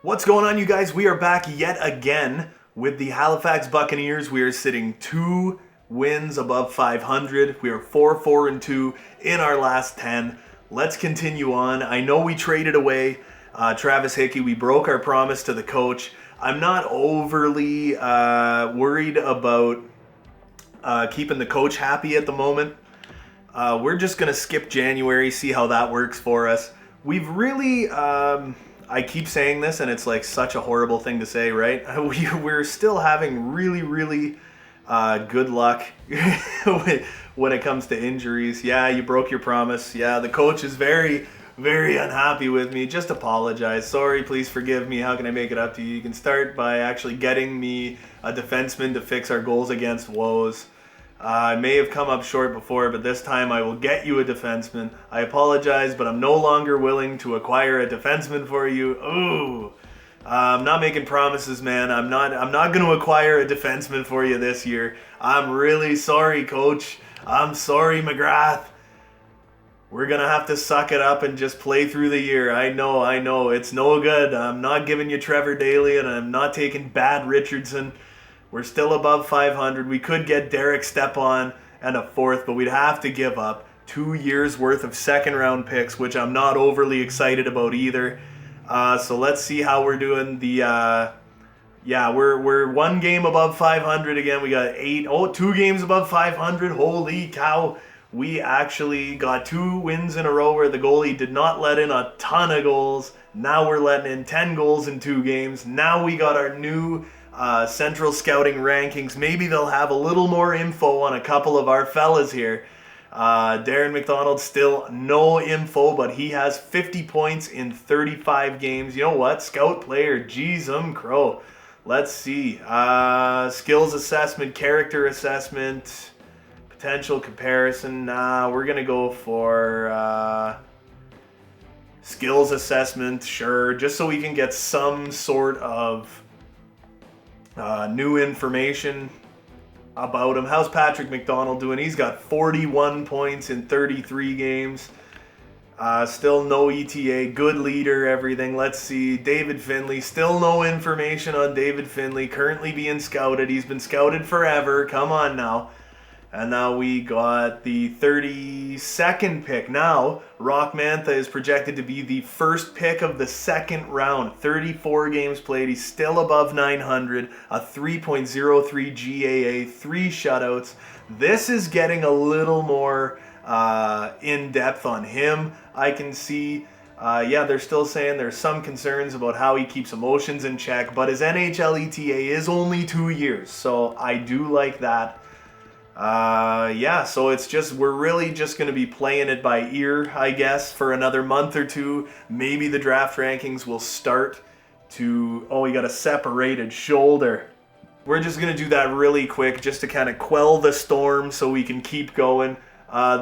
What's going on, you guys? We are back yet again with the Halifax Buccaneers. We are sitting 2 wins above 500. We are 4-4-2 in our last 10. Let's continue on. I know we traded away Travis Hickey. We broke our promise to the coach. I'm not overly worried about keeping the coach happy at the moment. We're just going to skip January, see how that works for us. We've really... I keep saying this, and it's like such a horrible thing to say, right? We're still having really good luck when it comes to injuries. Yeah, you broke your promise. Yeah, the coach is very unhappy with me. Just apologize. Sorry, please forgive me. How can I make it up to you? You can start by actually getting me a defenseman to fix our goals against woes. I may have come up short before, but this time I will get you a defenseman. I apologize, but I'm no longer willing to acquire a defenseman for you. Ooh, I'm not making promises, man. I'm not going to acquire a defenseman for you this year. I'm really sorry, Coach. I'm sorry, McGrath. We're going to have to suck it up and just play through the year. I know. It's no good. I'm not giving you Trevor Daley, and I'm not taking Bad Richardson. We're still above 500. We could get Derek Stepan and a fourth, but we'd have to give up 2 years worth of second round picks, which I'm not overly excited about either. So let's see how we're doing. We're 1 game above 500 again. We got 2 games above 500. Holy cow. We actually got 2 wins in a row where the goalie did not let in a ton of goals. Now we're letting in 10 goals in 2 games. Now we got our new Central Scouting rankings. Maybe they'll have a little more info on a couple of our fellas here. Darren MacDonald still no info, but he has 50 points in 35 games. You know what? Scout player, jeez, crow. Let's see. Skills assessment, character assessment, potential comparison. We're going to go for skills assessment, sure, just so we can get some sort of new information about him. How's Patrick McDonald doing? He's got 41 points in 33 games. Still no ETA. Good leader, everything. Let's see. David Findlay. Still no information on David Findlay. Currently being scouted. He's been scouted forever. Come on now. And now we got the 32nd pick. Now, Roch Mantha is projected to be the first pick of the second round. 34 games played. He's still above 900. A 3.03 GAA. 3 shutouts. This is getting a little more in-depth on him. I can see, they're still saying there's some concerns about how he keeps emotions in check. But his NHL ETA is only 2 years. So I do like that. So it's just, we're really just going to be playing it by ear, I guess, for another month or two. Maybe the draft rankings will start to, we got a separated shoulder. We're just going to do that really quick just to kind of quell the storm so we can keep going.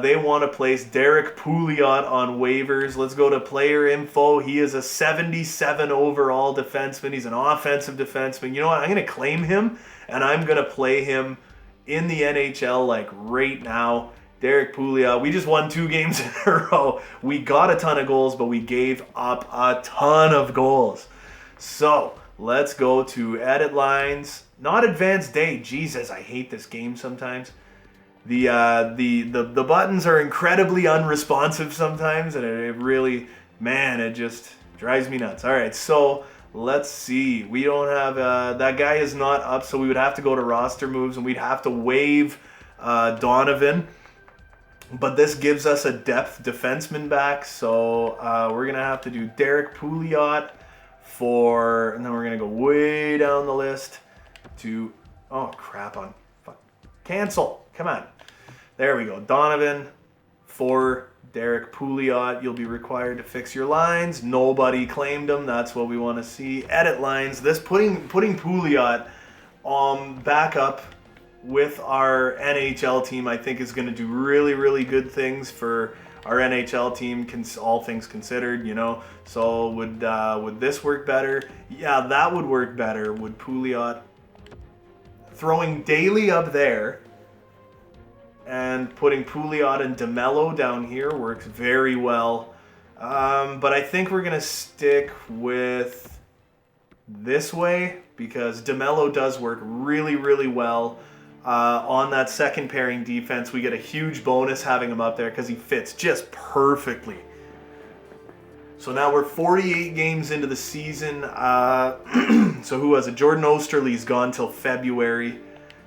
They want to place Derek Pouliot on waivers. Let's go to player info. He is a 77 overall defenseman. He's an offensive defenseman. You know what? I'm going to claim him, and I'm going to play him in the NHL like right now. Derek Pouliot, we just won 2 games in a row. We got a ton of goals, but we gave up a ton of goals. So let's go to edit lines. Not advanced date. Jesus, I hate this game sometimes. The buttons are incredibly unresponsive sometimes, and it really, it just drives me nuts. All right, so let's see. We don't have that guy is not up, so we would have to go to roster moves, and we'd have to waive Donovan. But this gives us a depth defenseman back, so we're gonna have to do Derek Pouliot and then we're gonna go way down the list to cancel. Come on, there we go. Donovan for Derek Pouliot. You'll be required to fix your lines. Nobody claimed him. That's what we want to see. Edit lines. This putting Pouliot back up with our NHL team, I think, is going to do really good things for our NHL team, all things considered, you know. So would this work better? Yeah, that would work better. Would Pouliot throwing Daley up there and putting Pouliot and DeMello down here works very well. But I think we're going to stick with this way because DeMello does work really, really well on that second pairing defense. We get a huge bonus having him up there because he fits just perfectly. So now we're 48 games into the season. So who was it? Jordan Osterley's gone till February.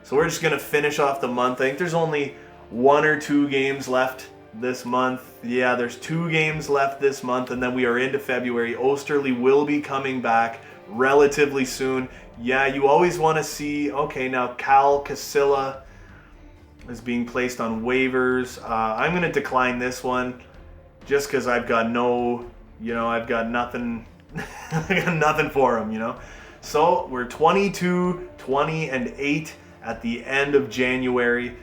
So we're just going to finish off the month. I think there's only 1 or 2 games left this month. Yeah, there's 2 games left this month, and then we are into February. Osterley will be coming back relatively soon. Yeah, you always want to see, okay, now Cal Casilla is being placed on waivers. I'm going to decline this one just because I've got I've got nothing, I got nothing for him, So we're 22, 20, and 8 at the end of January.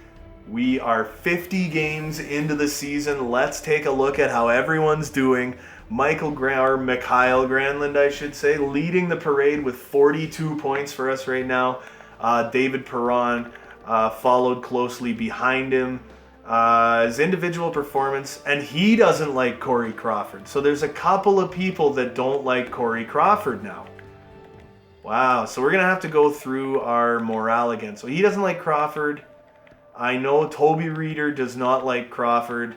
We are 50 games into the season. Let's take a look at how everyone's doing. Mikhail Granlund, I should say, leading the parade with 42 points for us right now. David Perron followed closely behind him. His individual performance, and he doesn't like Corey Crawford. So there's a couple of people that don't like Corey Crawford now. Wow, so we're going to have to go through our morale again. So he doesn't like Crawford. I know Toby Reeder does not like Crawford.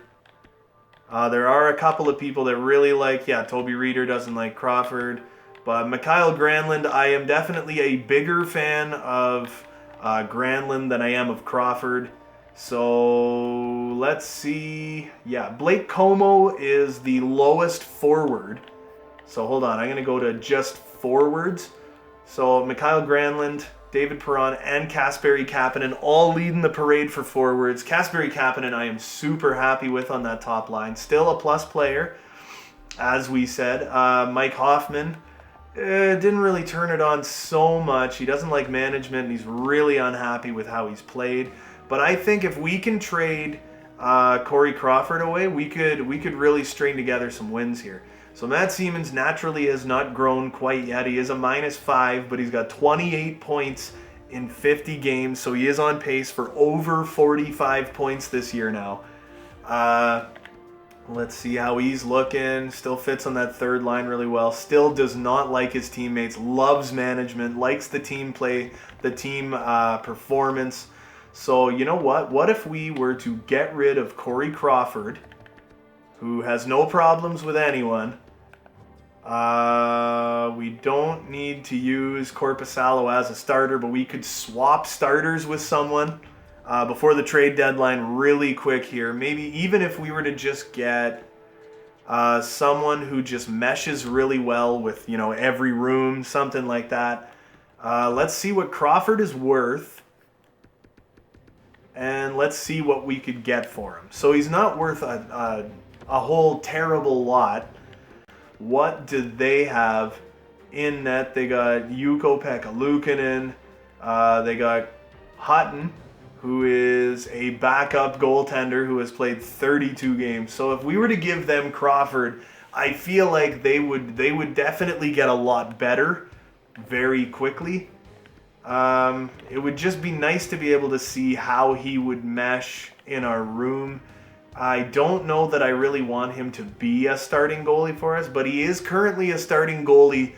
There are a couple of people that really like, Toby Reeder doesn't like Crawford. But Mikhail Granlund, I am definitely a bigger fan of Granlund than I am of Crawford. So let's see. Yeah, Blake Como is the lowest forward. So hold on, I'm going to go to just forwards. So Mikhail Granlund, David Perron, and Kasperi Kapanen all leading the parade for forwards. Kasperi Kapanen I am super happy with on that top line. Still a plus player, as we said. Mike Hoffman didn't really turn it on so much. He doesn't like management, and he's really unhappy with how he's played. But I think if we can trade Corey Crawford away, we could really string together some wins here. So Matt Siemens naturally has not grown quite yet. He is a -5, but he's got 28 points in 50 games, so he is on pace for over 45 points this year now. Let's see how he's looking. Still fits on that third line really well. Still does not like his teammates. Loves management. Likes the team play, the team performance. So you know what? What if we were to get rid of Corey Crawford, who has no problems with anyone? We don't need to use Korpisalo as a starter, but we could swap starters with someone before the trade deadline really quick here. Maybe even if we were to just get someone who just meshes really well with, every room, something like that. Let's see what Crawford is worth. And let's see what we could get for him. So he's not worth a whole terrible lot. What do they have in net? They got Ukko-Pekka Luukkonen. They got Hutton, who is a backup goaltender who has played 32 games. So if we were to give them Crawford, I feel like they would definitely get a lot better very quickly. It would just be nice to be able to see how he would mesh in our room. I don't know that I really want him to be a starting goalie for us, but he is currently a starting goalie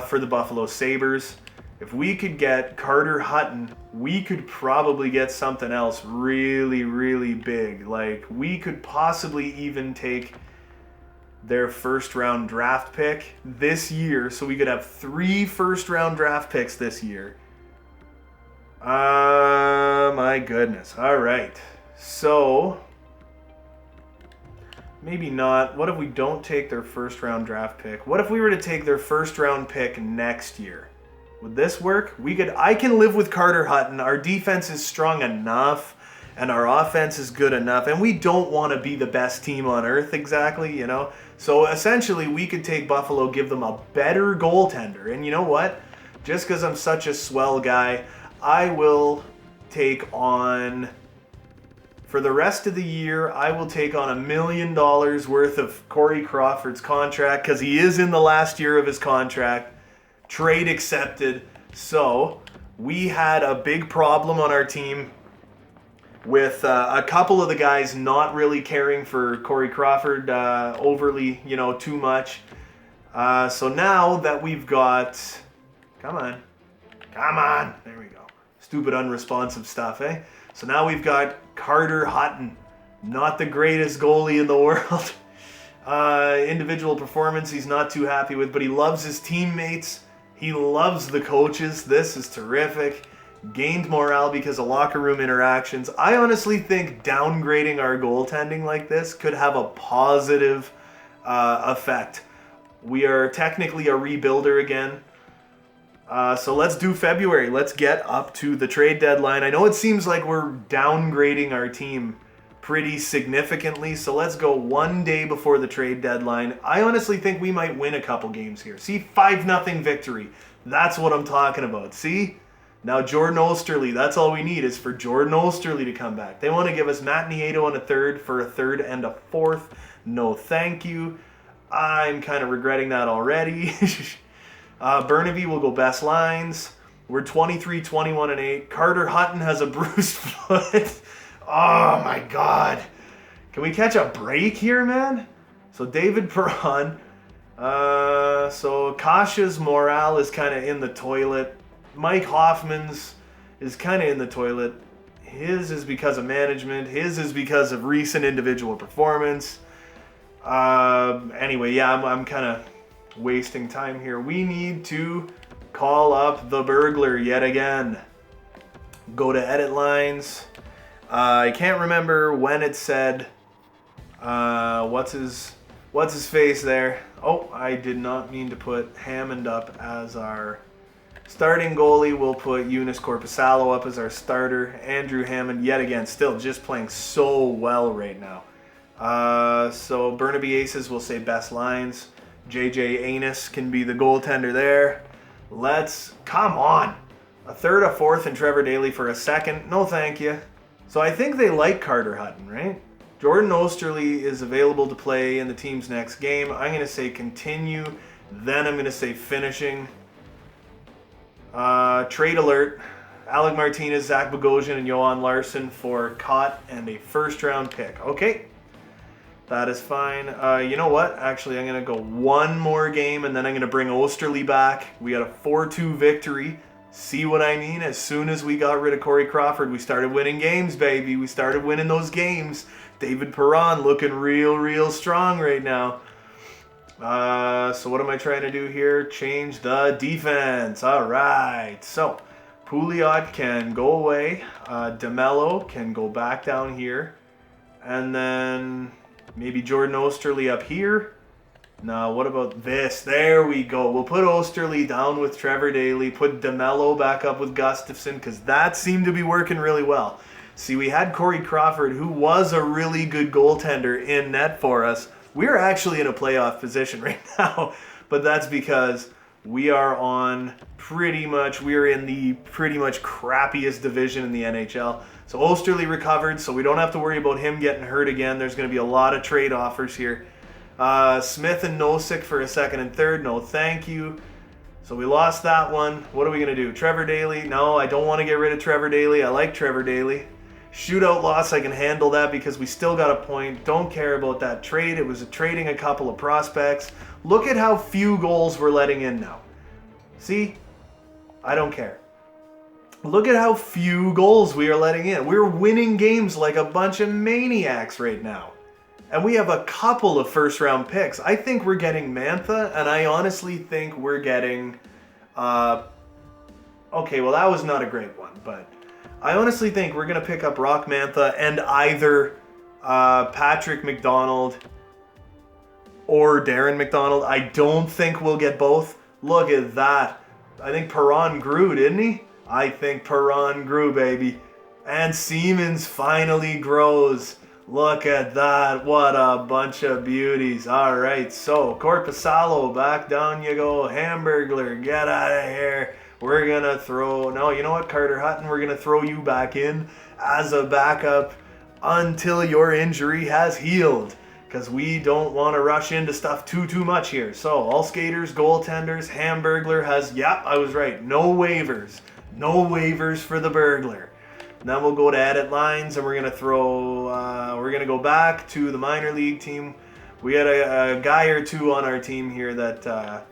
for the Buffalo Sabres. If we could get Carter Hutton, we could probably get something else really, really big. Like, we could possibly even take their first-round draft pick this year, so we could have 3 first-round draft picks this year. My goodness. All right. So maybe not. What if we don't take their first-round draft pick? What if we were to take their first-round pick next year? Would this work? I can live with Carter Hutton. Our defense is strong enough, and our offense is good enough, and we don't want to be the best team on earth exactly, So essentially, we could take Buffalo, give them a better goaltender, and you know what? Just because I'm such a swell guy, I will take on, for the rest of the year, I will take on $1 million worth of Corey Crawford's contract, because he is in the last year of his contract. Trade accepted. So we had a big problem on our team with a couple of the guys not really caring for Corey Crawford overly, too much. So now that we've got... Come on. There we go. Stupid unresponsive stuff, eh? So now we've got Carter Hutton. Not the greatest goalie in the world. Individual performance he's not too happy with, but he loves his teammates. He loves the coaches. This is terrific. Gained morale because of locker room interactions. I honestly think downgrading our goaltending like this could have a positive effect. We are technically a rebuilder again. So let's do February. Let's get up to the trade deadline. I know it seems like we're downgrading our team pretty significantly, so let's go one day before the trade deadline. I honestly think we might win a couple games here. See, 5-0 victory. That's what I'm talking about. See? Now Jordan Osterley, that's all we need is for Jordan Osterley to come back. They want to give us Matt Nieto on a third for a third and a fourth. No thank you. I'm kind of regretting that already. Burnaby will go best lines. We're 23, 21, and 8. Carter Hutton has a bruised foot. Oh my God. Can we catch a break here, man? So David Perron. So Kasha's morale is kind of in the toilet. Mike Hoffman's is kind of in the toilet. His is because of management. His is because of recent individual performance. Anyway, yeah, I'm kind of wasting time here. We need to call up the burglar yet again. Go to edit lines. I can't remember when it said, what's his face there? Oh, I did not mean to put Hammond up as our starting goalie. We'll put Eunice Corpusalo up as our starter. Andrew Hammond, yet again, still just playing so well right now. So Burnaby Aces will say best lines. JJ Anus can be the goaltender there. Come on. A third, a fourth, and Trevor Daley for a second. No thank you. So I think they like Carter Hutton, right? Jordan Osterley is available to play in the team's next game. I'm going to say continue. Then I'm going to say finishing. Trade alert. Alec Martinez, Zach Bogosian, and Johan Larsson for Cott and a first-round pick. Okay. That is fine. You know what? Actually, I'm going to go one more game, and then I'm going to bring Osterley back. We got a 4-2 victory. See what I mean? As soon as we got rid of Corey Crawford, we started winning games, baby. We started winning those games. David Perron looking real strong right now. So what am I trying to do here? Change the defense. All right. So Pouliot can go away. DeMello can go back down here. And then maybe Jordan Osterley up here. Now, what about this? There we go. We'll put Osterley down with Trevor Daley. Put DeMello back up with Gustafsson because that seemed to be working really well. See, we had Corey Crawford, who was a really good goaltender in net for us. We're actually in a playoff position right now, but that's because we're in the pretty much crappiest division in the NHL. So Osterley recovered, so we don't have to worry about him getting hurt again. There's going to be a lot of trade offers here. Smith and Nosek for a second and third. No, thank you. So we lost that one. What are we going to do? Trevor Daley? No, I don't want to get rid of Trevor Daley. I like Trevor Daley. Shootout loss, I can handle that because we still got a point. Don't care about that trade. It was trading a couple of prospects. Look at how few goals we're letting in now. See? I don't care. Look at how few goals we are letting in. We're winning games like a bunch of maniacs right now. And we have a couple of first-round picks. I think we're getting Mantha, and I honestly think we're getting... okay, well, that was not a great one, but I honestly think we're going to pick up Roch Mantha and either Patrick McDonald or Darren MacDonald. I don't think we'll get both. Look at that. I think Perron grew, didn't he? I think Perron grew, baby. And Siemens finally grows. Look at that. What a bunch of beauties. All right, so Corpusalo, back down you go. Hamburglar, get out of here. We're going to throw... No, you know what, Carter Hutton? We're going to throw you back in as a backup until your injury has healed. Because we don't want to rush into stuff too much here. So, all skaters, goaltenders, Hamburglar has... Yep, I was right. No waivers. No waivers for the burglar. Then we'll go to edit lines and we're going to throw... we're going to go back to the minor league team. We had a guy or two on our team here that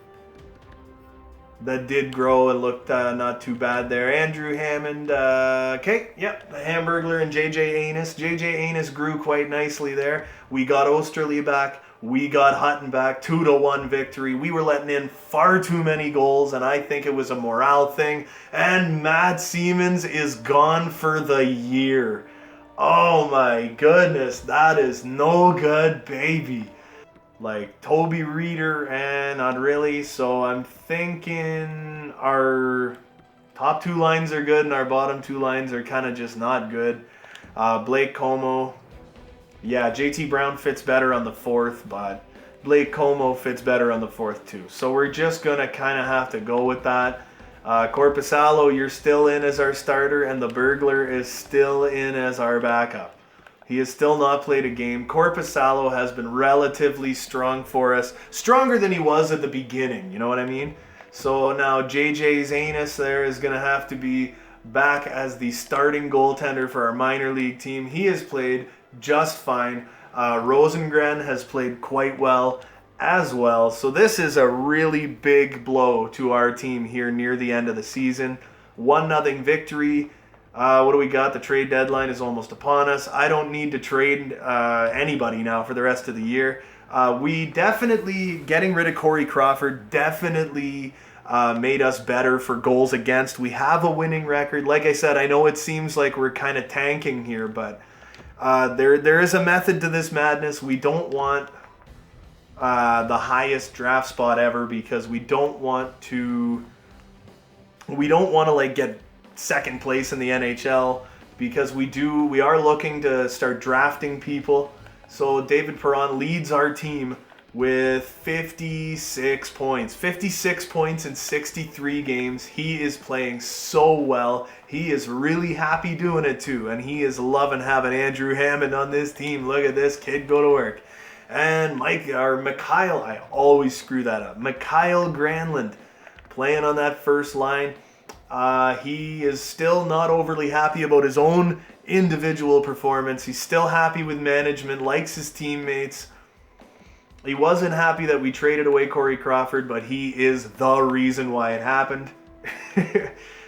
did grow and looked not too bad there. Andrew Hammond, the Hamburglar, and JJ Anus. JJ Anus grew quite nicely there. We got Osterley back. We got Hutton back. 2-1 victory. We were letting in far too many goals, and I think it was a morale thing. And Matt Siemens is gone for the year. Oh my goodness, that is no good, baby. Like Toby Reeder, and not really. So I'm thinking our top two lines are good and our bottom two lines are kind of just not good. Blake Como, yeah, JT Brown fits better on the fourth, but Blake Como fits better on the fourth too. So we're just gonna kind of have to go with that. Corpusalo, you're still in as our starter, and the Burglar is still in as our backup. He has still not played a game. Corpusalo has been relatively strong for us. Stronger than he was at the beginning, you know what I mean? So now JJ Zanus there is going to have to be back as the starting goaltender for our minor league team. He has played just fine. Rosengren has played quite well as well. So this is a really big blow to our team here near the end of the season. 1-0 victory. What do we got? The trade deadline is almost upon us. I don't need to trade anybody now for the rest of the year. We definitely, getting rid of Corey Crawford definitely made us better for goals against. We have a winning record. Like I said, I know it seems like we're kind of tanking here, but there is a method to this madness. We don't want the highest draft spot ever because we don't want to like get second place in the NHL because we are looking to start drafting people. So David Perron leads our team with 56 points. 56 points in 63 games. He is playing so well. He is really happy doing it too, and he is loving having Andrew Hammond on this team. Look at this kid go to work. And Mikhail, I always screw that up. Mikhail Granlund playing on that first line. He is still not overly happy about his own individual performance. He's still happy with management, likes his teammates. He wasn't happy that we traded away Corey Crawford, but he is the reason why it happened.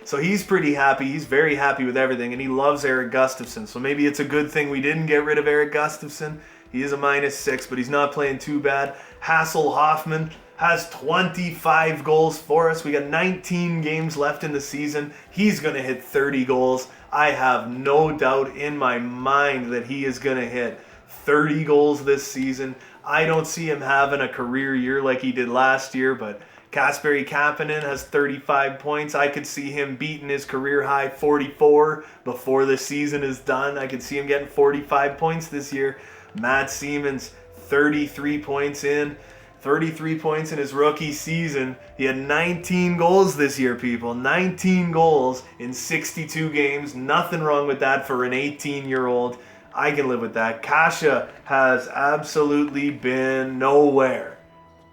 So he's pretty happy. He's very happy with everything, and he loves Eric Gustafsson. So maybe it's a good thing we didn't get rid of Eric Gustafsson. He is a -6, but he's not playing too bad. Hassel Hoffman has 25 goals for us. We got 19 games left in the season. He's going to hit 30 goals. I have no doubt in my mind that he is going to hit 30 goals this season. I don't see him having a career year like he did last year, but Kasperi Kapanen has 35 points. I could see him beating his career high 44 before the season is done. I could see him getting 45 points this year. Matt Siemens, 33 points in. 33 points in his rookie season. He had 19 goals this year, people. 19 goals in 62 games. Nothing wrong with that for an 18-year-old. I can live with that. Kasha has absolutely been nowhere.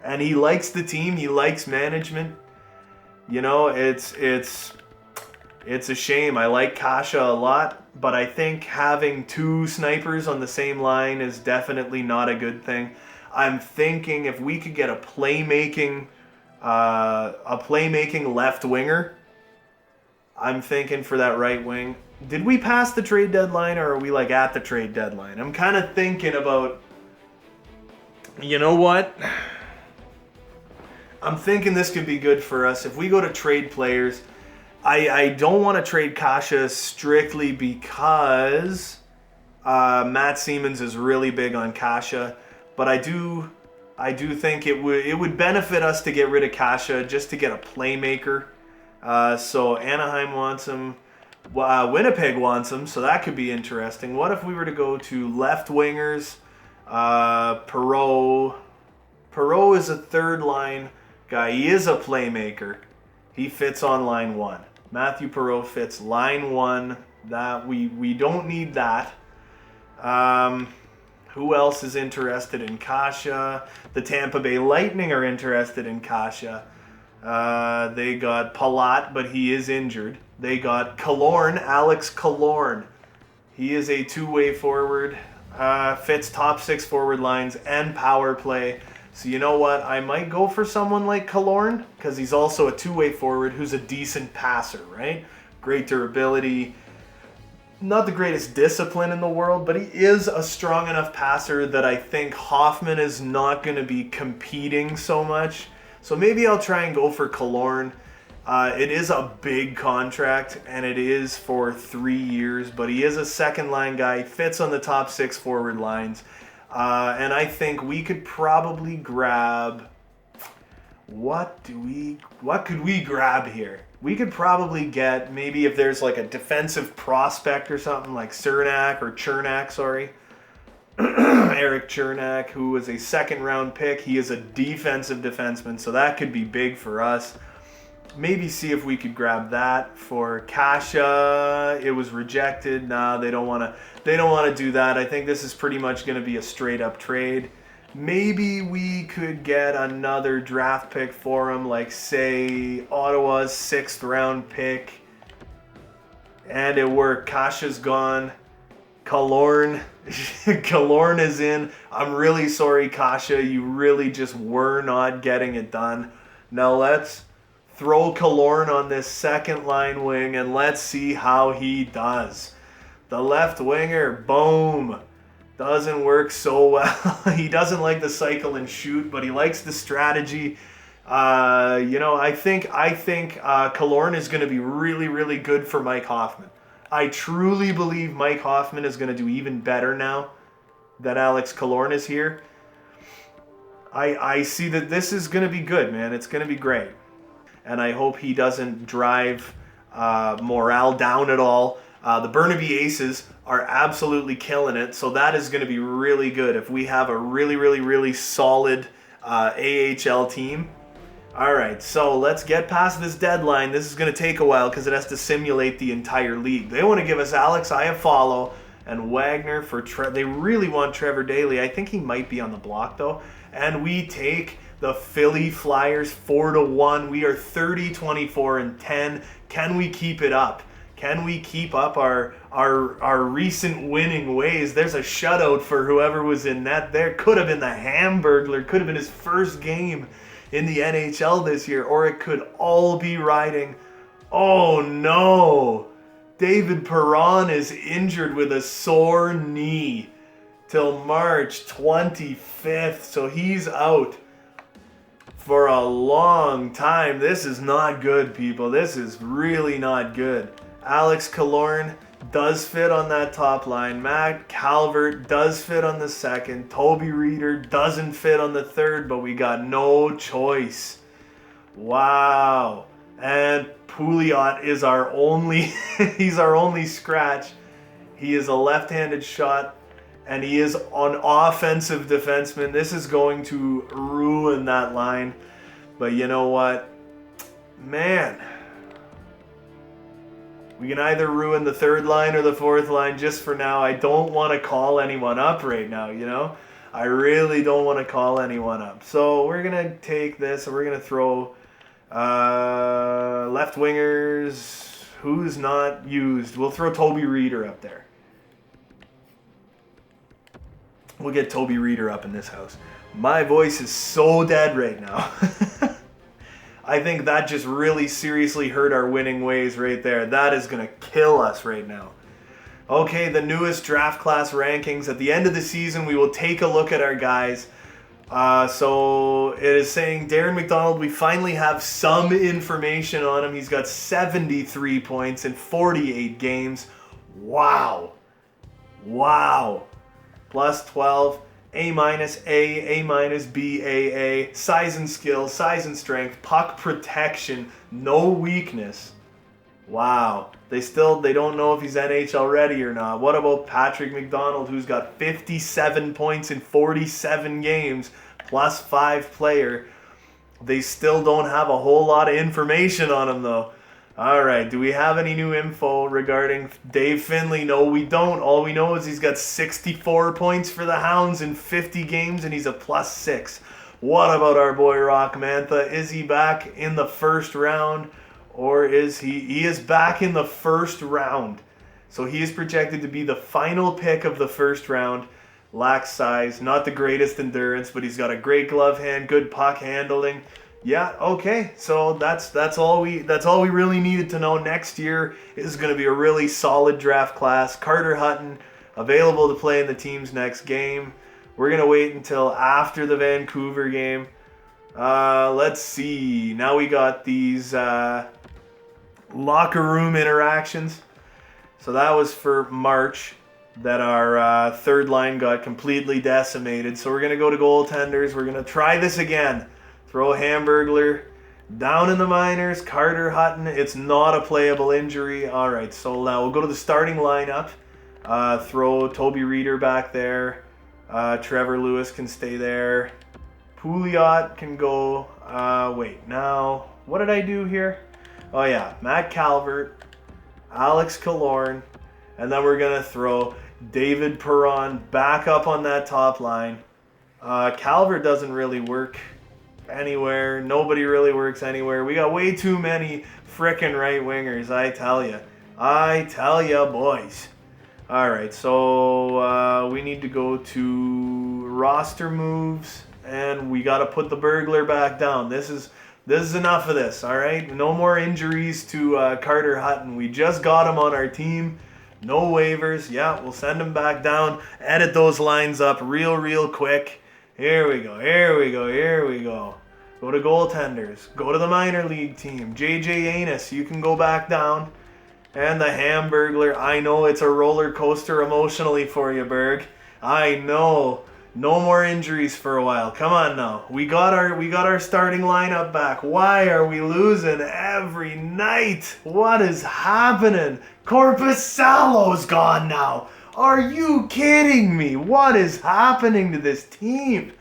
And he likes the team. He likes management. You know, it's a shame. I like Kasha a lot, but I think having two snipers on the same line is definitely not a good thing. I'm thinking if we could get a playmaking left winger, I'm thinking for that right wing. Did we pass the trade deadline, or are we like at the trade deadline? I'm kind of thinking about, you know what? I'm thinking this could be good for us. If we go to trade players, I don't want to trade Kasha strictly because Matt Siemens is really big on Kasha. But I do think it would benefit us to get rid of Kasha just to get a playmaker. So Anaheim wants him. Winnipeg wants him, so that could be interesting. What if we were to go to left wingers? Perreault. Perreault is a third line guy. He is a playmaker. He fits on line 1. Matthew Perreault fits line 1. That we don't need that. Who else is interested in Kasha? The Tampa Bay Lightning are interested in Kasha. They got Palat, but he is injured. They got Killorn, Alex Killorn. He is a two-way forward. fits top 6 forward lines and power play. So you know what? I might go for someone like Killorn because he's also a two-way forward who's a decent passer, right? Great durability. Not the greatest discipline in the world, but he is a strong enough passer that I think Hoffman is not going to be competing so much. So maybe I'll try and go for Killorn. It is a big contract, and it is for 3 years, but he is a second-line guy. He fits on the top 6 forward lines. And I think we could probably grab... What could we grab here? We could probably get, maybe if there's like a defensive prospect or something, like Cernak, Eric Cernak, who was a second-round pick. He is a defensive defenseman, so that could be big for us. Maybe see if we could grab that for Kasha. It was rejected. Nah, they don't want to do that. I think this is pretty much going to be a straight-up trade. Maybe we could get another draft pick for him, like, say, Ottawa's 6th-round pick. And it worked. Kasha's gone. Killorn is in. I'm really sorry, Kasha. You really just were not getting it done. Now let's throw Killorn on this second-line wing, and let's see how he does. The left winger, boom. Doesn't work so well. He doesn't like the cycle and shoot, but he likes the strategy. I think Killorn is going to be really, really good for Mike Hoffman. I truly believe Mike Hoffman is going to do even better now that Alex Killorn is here. I see that this is going to be good, man. It's going to be great. And I hope he doesn't drive morale down at all. The Burnaby Aces are absolutely killing it, so that is going to be really good if we have a really, really, really solid AHL team. All right, so let's get past this deadline. This is going to take a while because it has to simulate the entire league. They want to give us Alex Iafallo and Wagner for they really want Trevor Daley. I think he might be on the block, though. And we take the Philly Flyers 4-1. We are 30-24-10. Can we keep it up? Can we keep up our recent winning ways? There's a shutout for whoever was in net there. Could have been the Hamburglar. Could have been his first game in the NHL this year. Or it could all be riding. Oh no! David Perron is injured with a sore knee till March 25th. So he's out for a long time. This is not good, people. This is really not good. Alex Killorn does fit on that top line. Matt Calvert does fit on the second. Toby Reeder doesn't fit on the third, but we got no choice. Wow. And Pouliot is our only he's our only scratch. He is a left-handed shot, and he is an offensive defenseman. This is going to ruin that line. But you know what? Man, we can either ruin the third line or the fourth line just for now. I don't want to call anyone up right now, you know? I really don't want to call anyone up. So we're going to take this and we're going to throw left wingers. Who's not used? We'll throw Toby Reeder up there. We'll get Toby Reeder up in this house. My voice is so dead right now. I think that just really seriously hurt our winning ways right there. That is going to kill us right now. Okay, the newest draft class rankings. At the end of the season, we will take a look at our guys. So it is saying Darren MacDonald, we finally have some information on him. He's got 73 points in 48 games. Wow. Plus 12. A-, A-, B, A. Size and skill, size and strength, puck protection, no weakness. Wow. They don't know if he's NHL ready or not. What about Patrick McDonald, who's got 57 points in 47 games, plus 5 player? They still don't have a whole lot of information on him, though. All right, do we have any new info regarding Dave Findlay? No, we don't. All we know is he's got 64 points for the Hounds in 50 games, and he's a plus 6. What about our boy Roch Mantha? Is he back in the first round, or is he? He is back in the first round. So he is projected to be the final pick of the first round. lacks size, not the greatest endurance, but he's got a great glove hand, good puck handling. Yeah, okay. So that's all we really needed to know. Next year is going to be a really solid draft class. Carter Hutton available to play in the team's next game. We're going to wait until after the Vancouver game. Let's see. Now we got these locker room interactions. So that was for March that our third line got completely decimated. So we're going to go to goaltenders. We're going to try this again. Throw Hamburglar down in the minors. Carter Hutton. It's not a playable injury. All right, so now we'll go to the starting lineup. Throw Toby Reeder back there. Trevor Lewis can stay there. Pouliot can go. Wait, now, what did I do here? Oh, yeah, Matt Calvert, Alex Killorn, and then we're going to throw David Perron back up on that top line. Calvert doesn't really work anywhere. Nobody really works anywhere. We got way too many frickin' right wingers, I tell ya. I tell ya, boys. All right, so we need to go to roster moves, and we got to put the burglar back down. This is enough of this, all right? No more injuries to Carter Hutton. We just got him on our team. No waivers. Yeah, we'll send him back down. Edit those lines up real quick. Here we go. Go to goaltenders. Go to the minor league team. JJ Anus, you can go back down. And the Hamburglar. I know it's a roller coaster emotionally for you, Berg. I know. No more injuries for a while. Come on now. We got our starting lineup back. Why are we losing every night? What is happening? Korpisalo's gone now. Are you kidding me? What is happening to this team?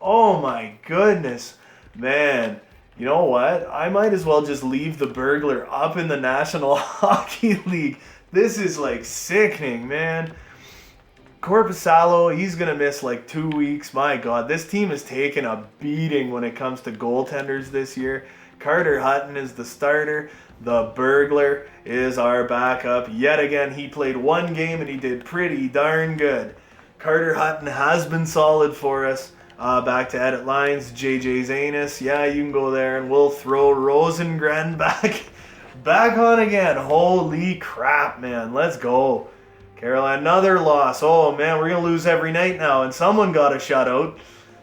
Oh my goodness. Man, you know what? I might as well just leave the burglar up in the National Hockey League. This is like sickening, man. Korpisalo, he's going to miss like 2 weeks. My God, this team is taking a beating when it comes to goaltenders this year. Carter Hutton is the starter. The burglar is our backup. Yet again, he played one game and he did pretty darn good. Carter Hutton has been solid for us. Back to edit lines. JJ Zanus, yeah, you can go there, and we'll throw Rosengren back on again. Holy crap, man. Let's go. Carolina, another loss. Oh, man, we're going to lose every night now. And someone got a shutout.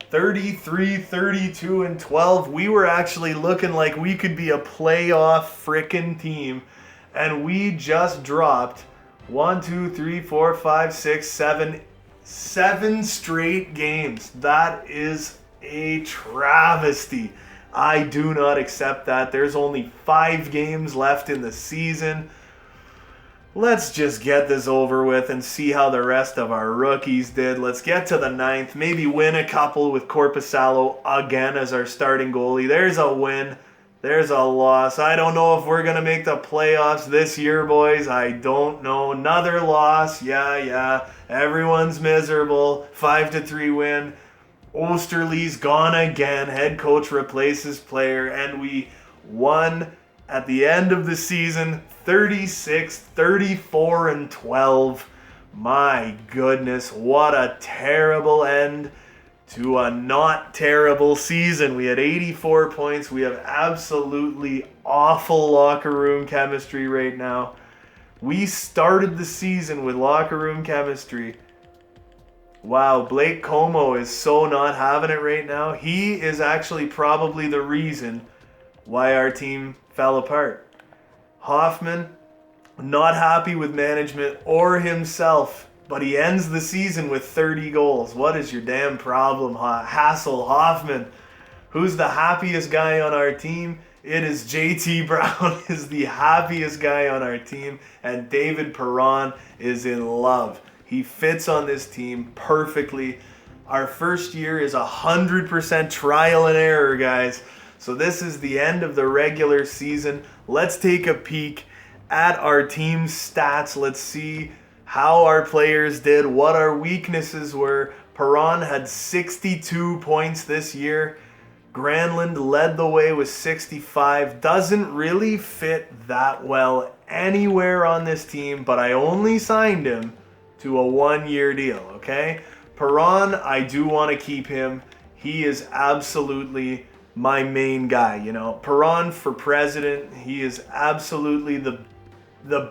33, 32, and 12. We were actually looking like we could be a playoff frickin' team. And we just dropped 7 straight games. That is a travesty. I do not accept that. There's only 5 games left in the season. Let's just get this over with and see how the rest of our rookies did. Let's get to the 9th. Maybe win a couple with Korpisalo again as our starting goalie. There's a win. There's a loss. I don't know if we're going to make the playoffs this year, boys. I don't know. Another loss. Yeah. Everyone's miserable. 5-3 win. Osterley's gone again. Head coach replaces player. And we won at the end of the season 36, 34, and 12. My goodness, what a terrible end to a not terrible season. We had 84 points. We have absolutely awful locker room chemistry right now. We started the season with locker room chemistry. Wow, Blake Como is so not having it right now. He is actually probably the reason why our team fell apart. Hoffman, not happy with management or himself, but he ends the season with 30 goals. What is your damn problem, Hassel Hoffman? Who's the happiest guy on our team? It is JT Brown is the happiest guy on our team, and David Perron is in love. He fits on this team perfectly. Our first year is 100% trial and error, guys. So this is the end of the regular season. Let's take a peek at our team's stats. Let's see how our players did, what our weaknesses were. Perron had 62 points this year. Granlund led the way with 65. Doesn't really fit that well anywhere on this team, but I only signed him to a 1-year deal, okay? Perron, I do want to keep him. He is absolutely my main guy, you know. Perron for president, he is absolutely the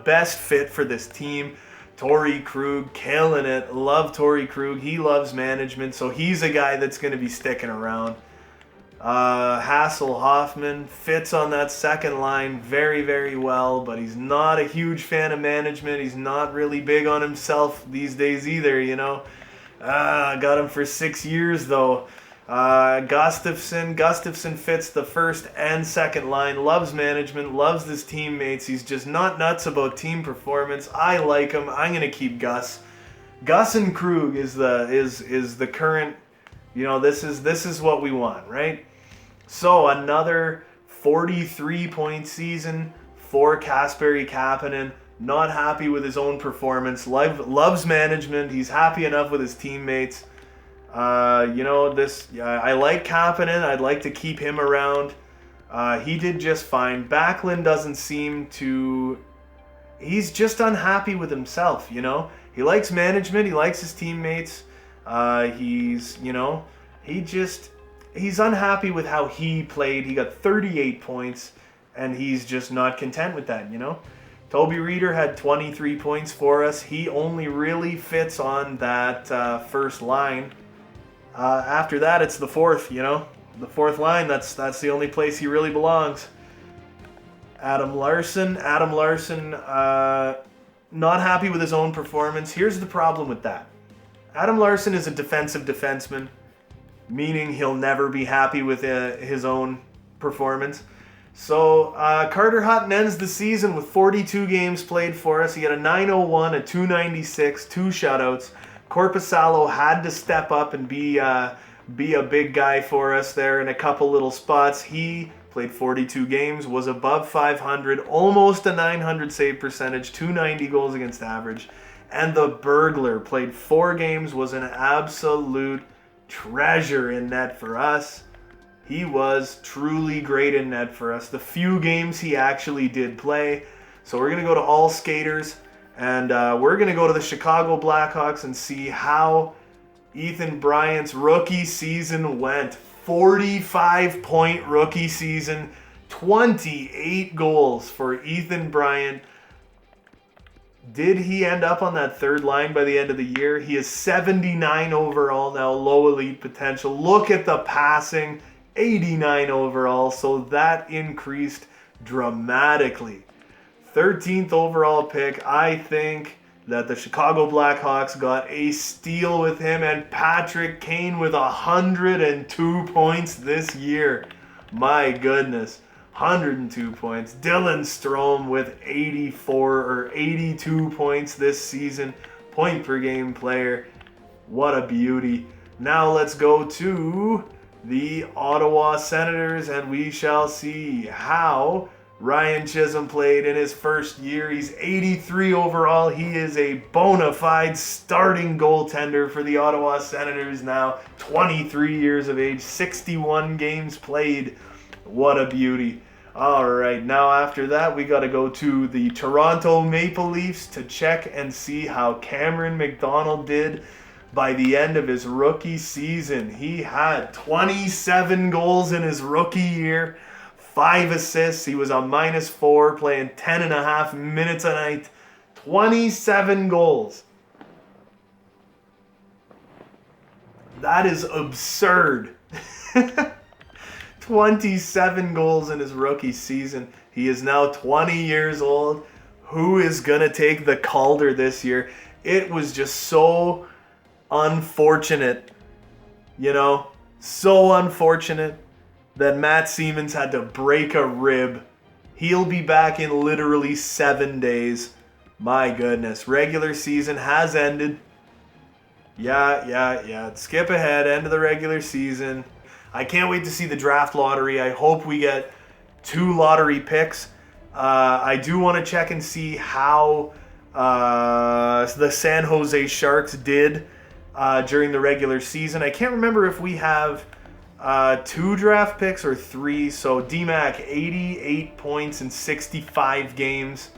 best fit for this team. Torrey Krug, killing it. Love Torrey Krug. He loves management, so he's a guy that's going to be sticking around. Hasselhoffman fits on that second line very, very well, but he's not a huge fan of management. He's not really big on himself these days either, you know. Got him for 6 years, though. Gustafsson fits the first and second line, loves management, loves his teammates. He's just not nuts about team performance. I like him. I'm going to keep Gus. Gus and Krug is the current, you know, this is what we want, right? So another 43-point season for Kasperi Kapanen. Not happy with his own performance. Loves management. He's happy enough with his teammates. You know, I like Kapanen. I'd like to keep him around. He did just fine. Backlund doesn't seem to... He's just unhappy with himself, you know? He likes management. He likes his teammates. He's unhappy with how he played. He got 38 points, and he's just not content with that, you know? Toby Reeder had 23 points for us. He only really fits on that first line. After that, it's the fourth, you know? The fourth line, that's the only place he really belongs. Adam Larson, not happy with his own performance. Here's the problem with that. Adam Larson is a defensive defenseman, meaning he'll never be happy with his own performance. So Carter Hutton ends the season with 42 games played for us. He had a .901, a .296, 2 shutouts. Korpisalo had to step up and be a big guy for us there in a couple little spots. He played 42 games, was above 500, almost a 900 save percentage, 290 goals against average. And the Burglar played 4 games, was an absolute treasure in net for us. He was truly great in net for us. The few games he actually did play. So we're going to go to all skaters. And we're going to go to the Chicago Blackhawks and see how Ethan Bryant's rookie season went. 45-point rookie season, 28 goals for Ethan Bryant. Did he end up on that third line by the end of the year? He is 79 overall now, low elite potential. Look at the passing, 89 overall, so that increased dramatically. 13th overall pick. I think that the Chicago Blackhawks got a steal with him, and Patrick Kane with 102 points this year. My goodness, 102 points. Dylan Strome with 84 or 82 points this season. Point per game player. What a beauty. Now let's go to the Ottawa Senators, and we shall see how Ryan Chisholm played in his first year. He's 83 overall. He is a bona fide starting goaltender for the Ottawa Senators now. 23 years of age, 61 games played. What a beauty. All right, now after that, we got to go to the Toronto Maple Leafs to check and see how Cameron McDonald did by the end of his rookie season. He had 27 goals in his rookie year. 5 assists. He was a -4, playing 10.5 minutes a night. 27 goals. That is absurd. 27 goals in his rookie season. He is now 20 years old. Who is going to take the Calder this year? It was just so unfortunate. You know, so unfortunate that Matt Siemens had to break a rib. He'll be back in literally 7 days. My goodness. Regular season has ended. Yeah. Skip ahead. End of the regular season. I can't wait to see the draft lottery. I hope we get 2 lottery picks. I do want to check and see how the San Jose Sharks did during the regular season. I can't remember if we have 2 draft picks or 3. So D-Mac, 88 points in 65 games.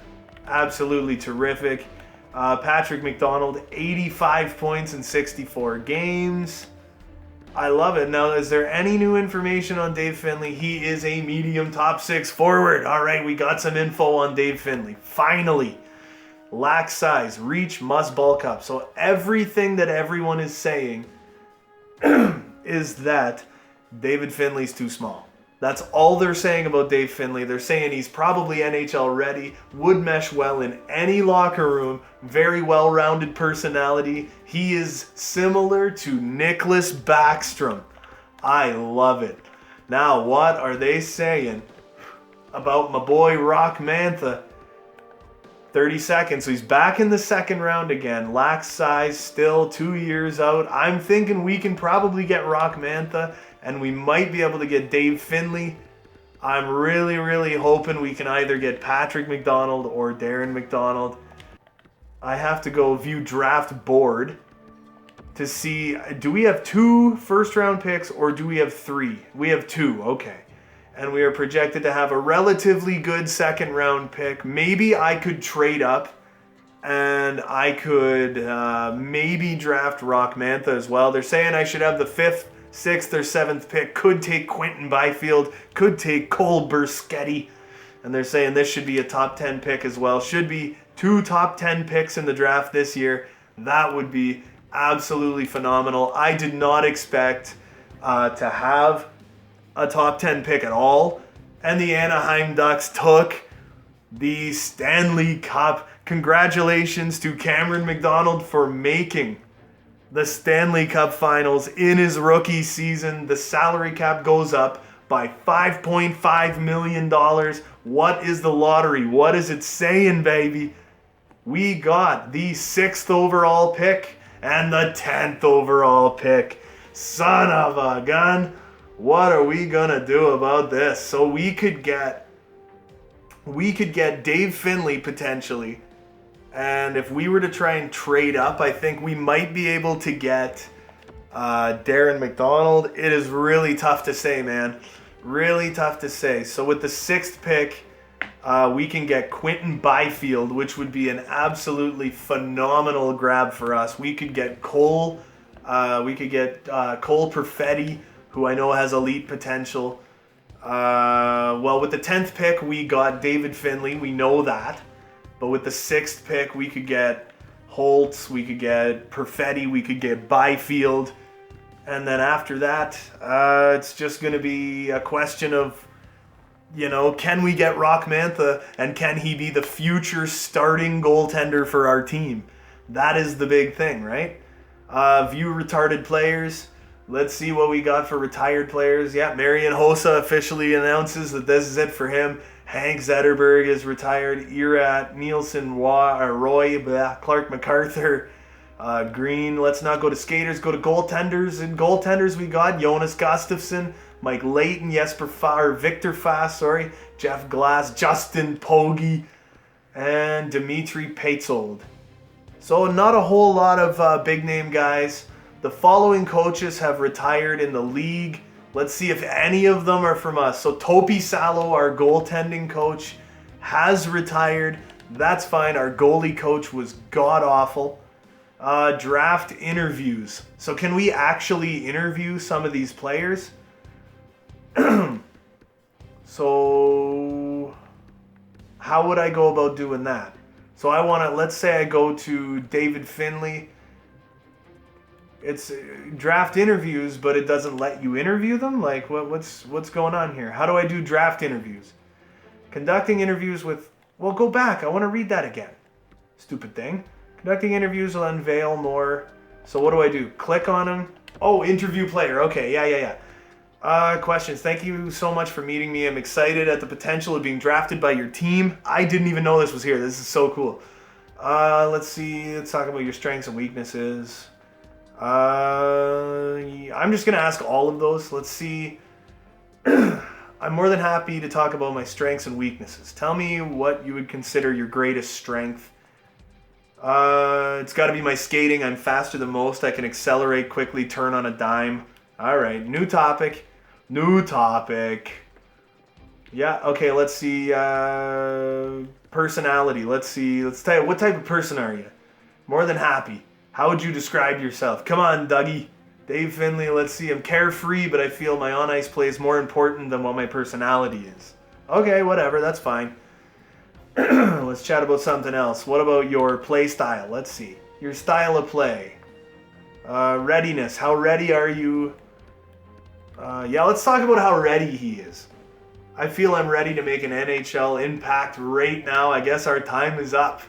Absolutely terrific. Patrick McDonald, 85 points in 64 games. I love it. Now, is there any new information on Dave Findlay? He is a medium top 6 forward. All right, we got some info on Dave Findlay. Finally. Lacks size, reach, must bulk up. So everything that everyone is saying is that David Findlay's too small. That's all they're saying about Dave Findlay. They're saying he's probably NHL ready, would mesh well in any locker room, very well-rounded personality. He is similar to Nicklas Backstrom. I love it. Now, what are they saying about my boy Roch Mantha? 30 seconds. So he's back in the second round again. Lacks size, still 2 years out. I'm thinking we can probably get Roch Mantha, and we might be able to get Dave Findlay. I'm really, really hoping we can either get Patrick McDonald or Darren MacDonald. I have to go view draft board to see, do we have 2 first-round picks or do we have 3? We have 2, okay. And we are projected to have a relatively good second-round pick. Maybe I could trade up, and I could maybe draft Roch Mantha as well. They're saying I should have the 5th, 6th, or 7th pick. Could take Quinton Byfield. Could take Cole Burschetti. And they're saying this should be a top 10 pick as well. Should be 2 top 10 picks in the draft this year. That would be absolutely phenomenal. I did not expect to have a top 10 pick at all, and the Anaheim Ducks took the Stanley Cup. Congratulations to Cameron McDonald for making the Stanley Cup Finals in his rookie season. The salary cap goes up by $5.5 million. What is the lottery? What is it saying, baby? We got the 6th overall pick and the 10th overall pick. Son of a gun. What are we gonna do about this? So we could get Dave Findlay potentially, and if we were to try and trade up, I think we might be able to get Darren MacDonald. It is really tough to say, man. Really tough to say. So with the 6th pick, we can get Quinton Byfield, which would be an absolutely phenomenal grab for us. We could get Cole. We could get Cole Perfetti, who I know has elite potential. Well, with the 10th pick, we got David Findlay. We know that. But with the 6th pick, we could get Holtz. We could get Perfetti. We could get Byfield. And then after that, it's just going to be a question of, can we get Roch Mantha, and can he be the future starting goaltender for our team? That is the big thing, right? View retarded players. Let's see what we got for retired players. Yeah, Marian Hossa officially announces that this is it for him. Hank Zetterberg is retired. Irat, Nielsen, Roy, Clark MacArthur, Green. Let's not go to skaters, go to goaltenders. In goaltenders, we got Jonas Gustafsson, Mike Layton, Victor Fast, Jeff Glass, Justin Pogge, and Dmitry Petzold. So not a whole lot of big-name guys. The following coaches have retired in the league. Let's see if any of them are from us. So Topi Salo, our goaltending coach, has retired. That's fine. Our goalie coach was god-awful. Draft interviews. So can we actually interview some of these players? So how would I go about doing that? So let's say I go to David Findlay. It's draft interviews, but it doesn't let you interview them? Like, what's going on here? How do I do draft interviews? Conducting interviews with... Well, go back. I want to read that again. Stupid thing. Conducting interviews will unveil more. So what do I do? Click on them. Oh, interview player. Okay, yeah. Questions. Thank you so much for meeting me. I'm excited at the potential of being drafted by your team. I didn't even know this was here. This is so cool. Let's see. Let's talk about your strengths and weaknesses. I'm just going to ask all of those. Let's see. I'm more than happy to talk about my strengths and weaknesses. Tell me what you would consider your greatest strength. It's got to be my skating. I'm faster than most. I can accelerate quickly, turn on a dime. All right, new topic. Yeah, okay, let's see. Personality. Let's tell you, what type of person are you? More than happy. How would you describe yourself? Come on, Dougie. Dave Findlay, let's see. I'm carefree, but I feel my on-ice play is more important than what my personality is. Okay, whatever, that's fine. Let's chat about something else. What about your play style? Let's see. Your style of play. Readiness. How ready are you? Yeah, let's talk about how ready he is. I feel I'm ready to make an NHL impact right now. I guess our time is up.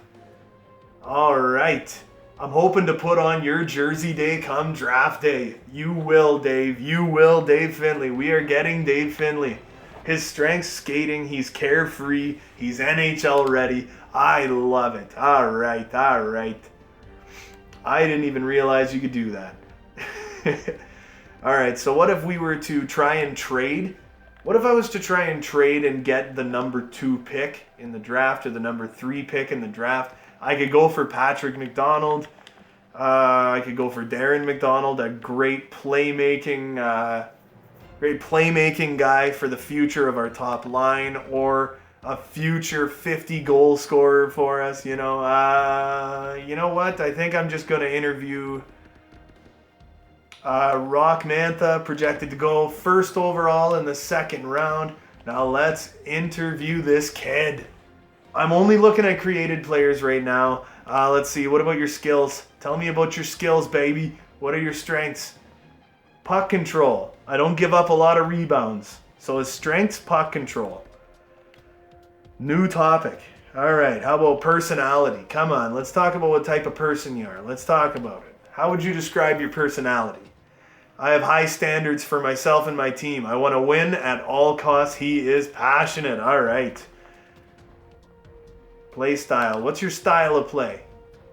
All right. I'm hoping to put on your jersey day come draft day. You will, Dave. You will, Dave Findlay. We are getting Dave Findlay. His strength's skating. He's carefree. He's NHL ready. I love it. All right. All right. I didn't even realize you could do that. All right. So what if we were to try and trade? What if I was to try and trade and get the number 2 pick in the draft or the number 3 pick in the draft? I could go for Patrick McDonald. I could go for Darren MacDonald, a great playmaking guy for the future of our top line, or a future 50 goal scorer for us. You know what? I think I'm just going to interview Roch Mantha, projected to go first overall in the second round. Now let's interview this kid. I'm only looking at created players right now. Let's see. What about your skills? Tell me about your skills, baby. What are your strengths? Puck control. I don't give up a lot of rebounds. So his strengths, puck control. New topic. All right. How about personality? Come on. Let's talk about what type of person you are. Let's talk about it. How would you describe your personality? I have high standards for myself and my team. I want to win at all costs. He is passionate. All right. Play style. What's your style of play?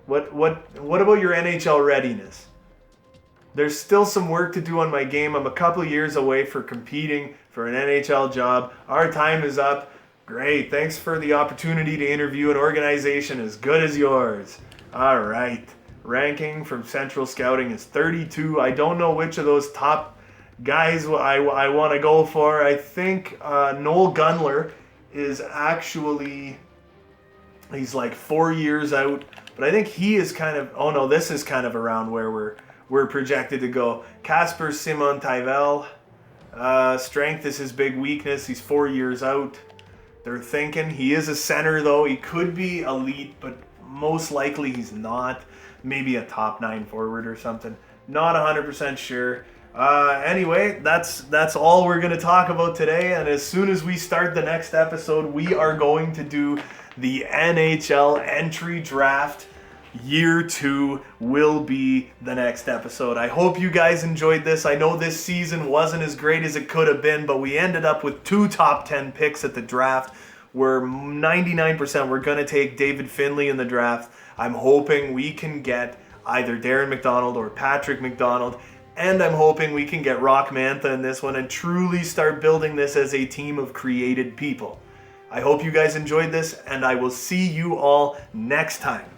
What about your NHL readiness? There's still some work to do on my game. I'm a couple years away for competing for an NHL job. Our time is up. Great. Thanks for the opportunity to interview an organization as good as yours. All right. Ranking from Central Scouting is 32. I don't know which of those top guys I want to go for. I think Noel Gunler is actually... He's like 4 years out, but I think he is kind of... Oh no, this is kind of around where we're projected to go. Casper Simon Taivel, strength is his big weakness. He's 4 years out. They're thinking he is a center though. He could be elite, but most likely he's not. Maybe a top 9 forward or something. Not 100% sure. Anyway, that's all we're going to talk about today. And as soon as we start the next episode, we are going to do the NHL entry draft. Year 2 will be the next episode. I hope you guys enjoyed this. I know this season wasn't as great as it could have been, but we ended up with 2 top 10 picks at the draft. We're 99% we're going to take David Findlay in the draft. I'm hoping we can get either Darren MacDonald or Patrick McDonald. And I'm hoping we can get Roch Mantha in this one and truly start building this as a team of created people. I hope you guys enjoyed this, and I will see you all next time.